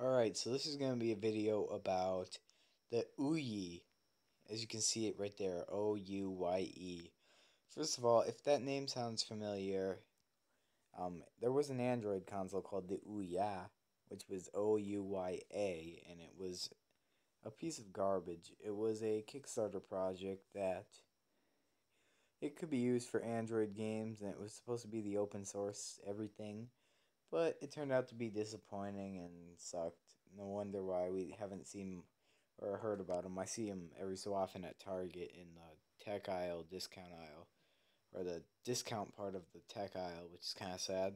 Alright, so this is going to be a video about the Ouye. As you can see it right there, O-U-Y-E. First of all, if that name sounds familiar, there was an Android console called the Ouya, which was O-U-Y-A, and it was a piece of garbage. It was a Kickstarter project that it could be used for Android games, and it was supposed to be the open source everything. But it turned out to be disappointing and sucked. No wonder why we haven't seen or heard about them. I see them every so often at Target in the tech aisle, discount aisle, or the discount part of the tech aisle, which is kind of sad.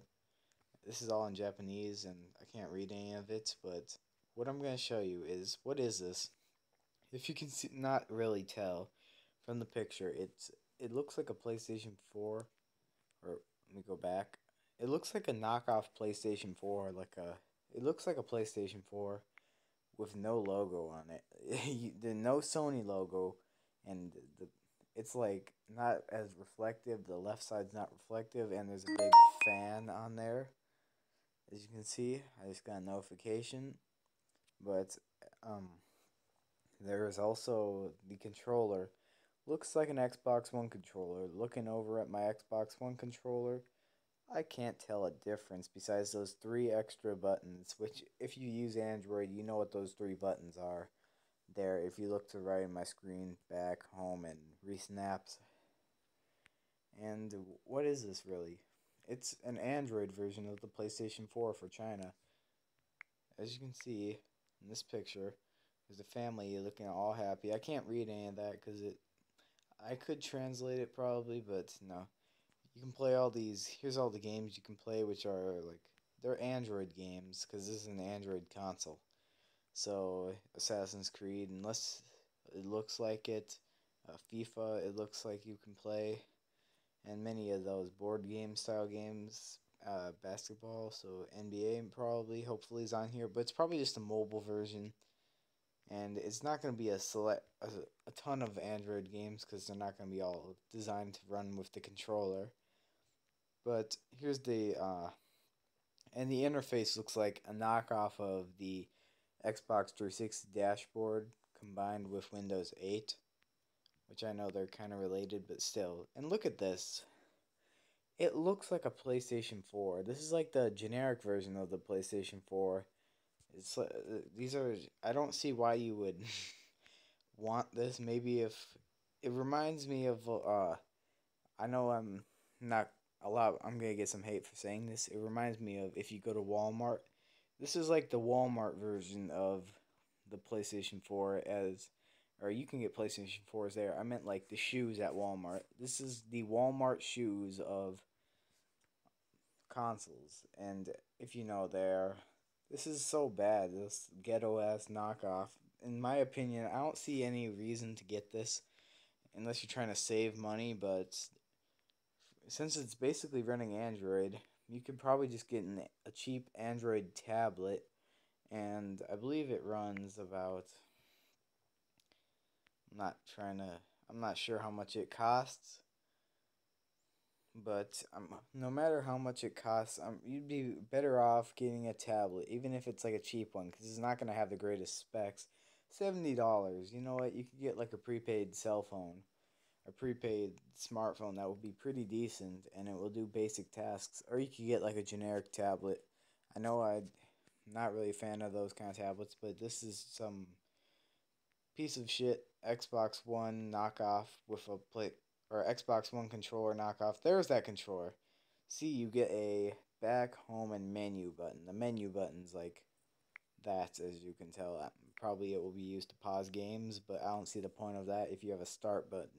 This is all in Japanese and I can't read any of it, but what I'm going to show you is what is this? If you can see, not really tell from the picture, it looks like a PlayStation 4, or let me go back. It looks like a knockoff PlayStation 4, it looks like a PlayStation 4 with no logo on it. The no Sony logo, and it's like not as reflective. The left side's not reflective, and there's a big fan on there. As you can see, I just got a notification, but um, there is also the controller. Looks like an Xbox One controller. Looking over at my Xbox One controller, I can't tell a difference besides those three extra buttons, which if you use Android, you know what those three buttons are. There, if you look to right in my screen, back, home, and resnaps. And what is this really? It's an Android version of the PlayStation 4 for China. As you can see in this picture, there's a family looking all happy. I can't read any of that because I could translate it probably, but no. You can play all these. Here's all the games you can play, which are like they're Android games because this is an Android console. So Assassin's Creed, unless it looks like it, FIFA, it looks like you can play, and many of those board game style games, basketball. So NBA probably, hopefully, is on here, but it's probably just a mobile version, and it's not going to be a ton of Android games because they're not going to be all designed to run with the controller. But here's and the interface looks like a knockoff of the Xbox 360 dashboard combined with Windows 8, which I know they're kind of related, but still. And look at this. It looks like a PlayStation 4. This is like the generic version of the PlayStation 4. These are, I don't see why you would want this. Maybe if it reminds me of I know not I'm gonna get some hate for saying this. It reminds me of if you go to Walmart. This is like the Walmart version of the PlayStation 4 or you can get PlayStation 4s there. I meant like the shoes at Walmart. This is the Walmart shoes of consoles. And if you know this is so bad. This ghetto ass knockoff. In my opinion, I don't see any reason to get this unless you're trying to save money, but since it's basically running Android, you could probably just get a cheap Android tablet, and I believe it runs about. I'm not trying to. I'm not sure how much it costs, but no matter how much it costs, you'd be better off getting a tablet, even if it's like a cheap one, because it's not gonna have the greatest specs. $70. You know what? You could get like a prepaid cell phone, a prepaid smartphone that will be pretty decent and it will do basic tasks. Or you could get like a generic tablet. I know I'm not really a fan of those kind of tablets, but this is some piece of shit Xbox One knockoff with a play or Xbox One controller knockoff. There's that controller. See, you get a back, home, and menu button. The menu button's like that, as you can tell. Probably it will be used to pause games, but I don't see the point of that if you have a start button.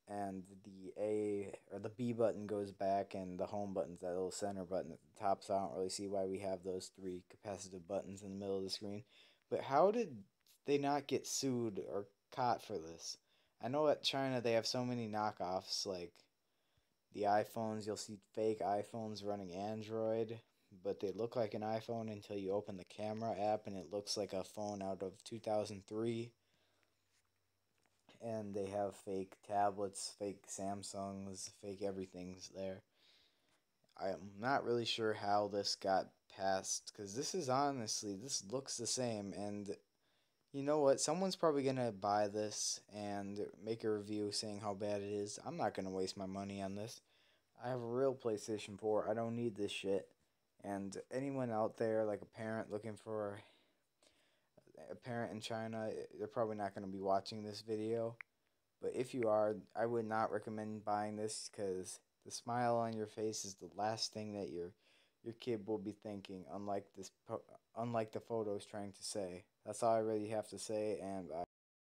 And the A or the B button goes back, and the home button's that little center button at the top. So I don't really see why we have those three capacitive buttons in the middle of the screen. But how did they not get sued or caught for this? I know at China they have so many knockoffs, like the iPhones. You'll see fake iPhones running Android, but they look like an iPhone until you open the camera app, and it looks like a phone out of 2003. And they have fake tablets, fake Samsungs, fake everything's there. I'm not really sure how this got past, because this is honestly, this looks the same, and you know what? Someone's probably gonna buy this and make a review saying how bad it is. I'm not gonna waste my money on this. I have a real PlayStation 4. I don't need this shit. And anyone out there, like a parent looking for a parent in China, they're probably not going to be watching this video. But if you are, I would not recommend buying this because the smile on your face is the last thing that your kid will be thinking. Unlike the photos trying to say. That's all I really have to say, and